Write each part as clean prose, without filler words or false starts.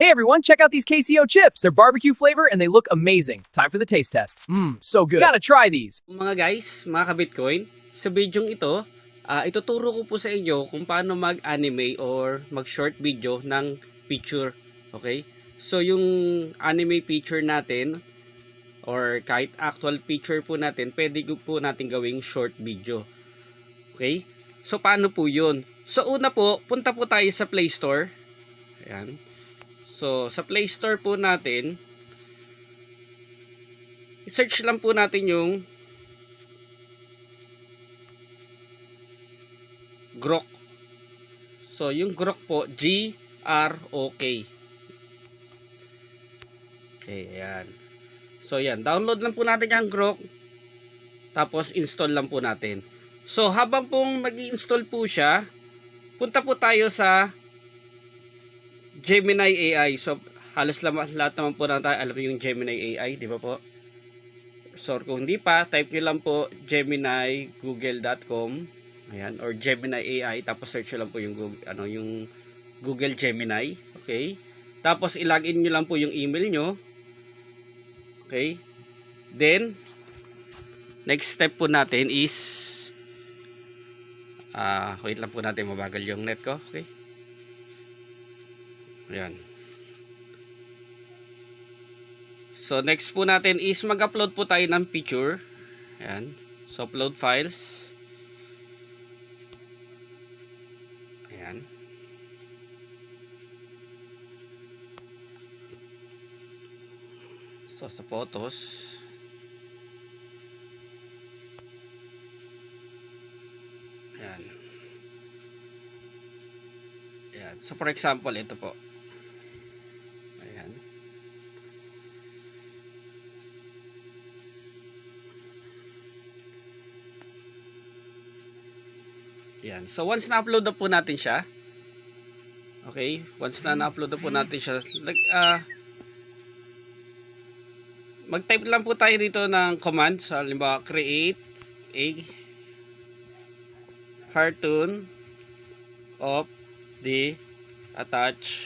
Hey everyone, check out these KCO chips. They're barbecue flavor and they look amazing. Time for the taste test. So good. Gotta try these. Mga guys, mga ka-Bitcoin, sa video ito, ituturo ko po sa inyo kung paano mag-anime or mag-short video ng picture. Okay? So yung anime picture natin or kahit actual picture po natin, pwede po natin gawing short video. Okay? So paano po yun? So una po, punta po tayo sa Play Store. Ayan. So sa Play Store po natin, i-search lang po natin yung Grok. So yung Grok po, G-R-O-K. Okay, ayan. So yan, download lang po natin yung Grok. Tapos install lang po natin. So habang pong nag-i-install po siya, punta po tayo sa Gemini AI. So halos lahat naman po na tayo alam yung Gemini AI, di ba po? So kung hindi pa, type nyo lang po Gemini google.com. Ayan, or Gemini AI, tapos search nyo lang po yung Google, yung Google Gemini. Okay? Tapos i-login nyo lang po yung email nyo. Okay? Then next step po natin is wait lang po natin, mabagal yung net ko. Okay? Ayan. So next po natin is mag-upload po tayo ng picture. Ayan. So upload files. Ayan. So sa photos. Ayan. Ayan. So for example, ito po. Ayan. Ayan. So once na-upload na po natin siya. Okay, once na-upload na po natin siya, mag-type lang po tayo dito ng command. So halimbawa, create a cartoon of the attached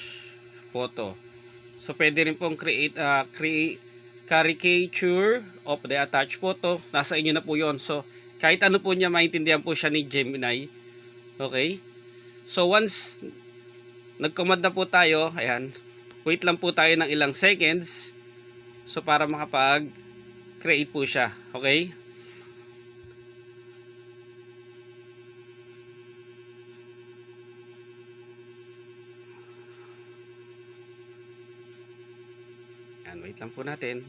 photo. So pwede rin pong create caricature of the attached photo. Nasa inyo na po yon. So kahit ano po niya, maintindihan po siya ni Gemini. Okay? So once nag-command na po tayo, ayan, wait lang po tayo ng ilang seconds. So para makapag-create po siya. Okay? Ayan, wait lang po natin.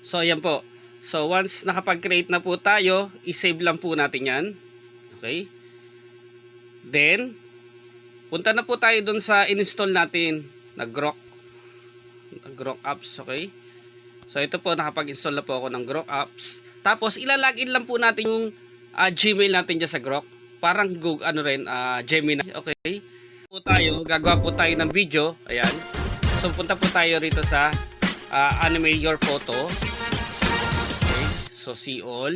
So ayan po. So once nakapag-create na po tayo, i-save lang po natin yan. Okay? Then punta na po tayo dun sa in-install natin na Grok. Grok apps, okay? So ito po, nakapag-install na po ako ng Grok apps. Tapos ilalagin lang po natin yung Gmail natin dyan sa Grok. Parang Google, Gemini, okay? Po tayo, gagawa po tayo ng video. Ayan. So punta po tayo rito sa animate your photo. So see all.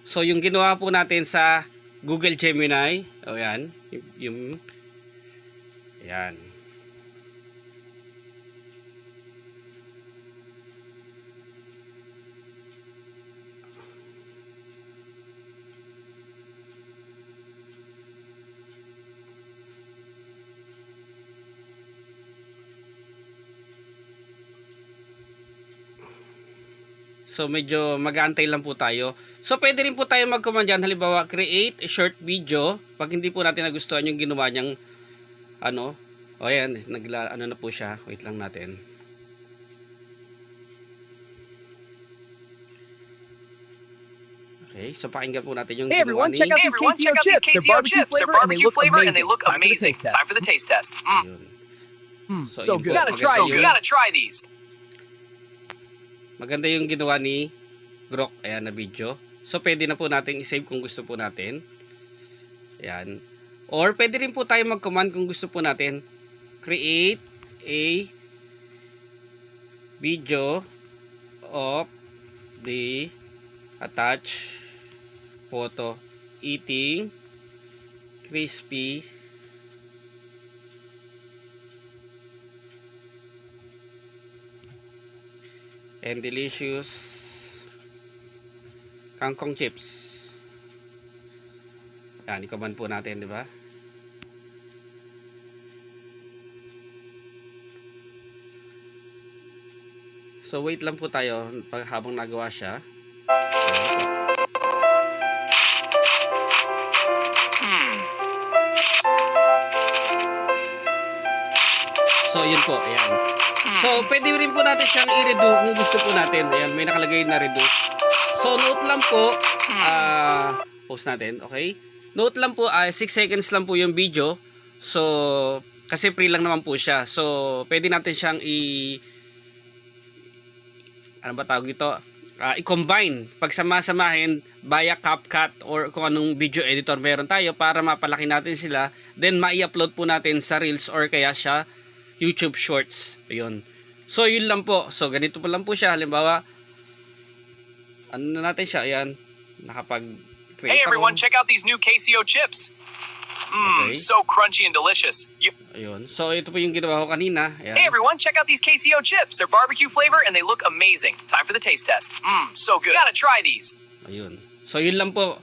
So yung ginawa po natin sa Google Gemini, ayan, ayan. So medyo mag-aantay lang po tayo. So pwede rin po tayo mag-command dyan. Halimbawa, create a short video. Pag hindi po natin nagustuhan yung ginawa niyang o ayan, na po siya. Wait lang natin. Okay, so pakinggan po natin yung Hey everyone, check out these KCO chips. They're barbecue flavor and they look amazing. Time for the taste test. So good. Gotta try these. Maganda yung ginawa ni Grok, ayan, na video. So pwede na po natin i-save kung gusto po natin. Ayan. Or pwede rin po tayo mag-command kung gusto po natin. Create a video of the attached photo. Eating crispy and delicious kangkong chips. Yan, i-command po natin, di ba? So wait lang po tayo habang nagawa siya. So yun po, ayan. So pwede rin po natin siyang i-redo kung gusto po natin. Ayan, may nakalagay na redo. So note lang po, post natin, okay? Note lang po, 6 seconds lang po yung video. So kasi free lang naman po siya. So pwede natin siyang ano ba tawag dito? I-combine, pagsama-samahin via CapCut or kung anong video editor meron tayo para mapalaki natin sila. Then mai-upload po natin sa Reels or kaya siya YouTube Shorts. Ayun. So yun lang po. So ganito pa lang po siya. Halimbawa, ano na natin siya? Ayan. Nakapag-create Hey everyone, check out these new KCO chips. Okay. So crunchy and delicious. Ayun. So ito po yung ginawa ko kanina. Ayan. Hey everyone, check out these KCO chips. They're barbecue flavor and they look amazing. Time for the taste test. So good. Gotta try these. Ayun. So yun lang po.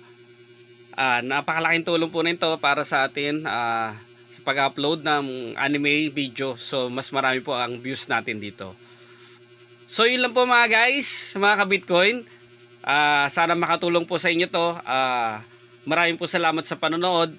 Napakalaking tulong po nito para sa atin sa pag-upload ng anime video. So mas marami po ang views natin dito. So yun lang po mga guys, mga ka-Bitcoin. Sana makatulong po sa inyo to. Maraming po salamat sa panonood.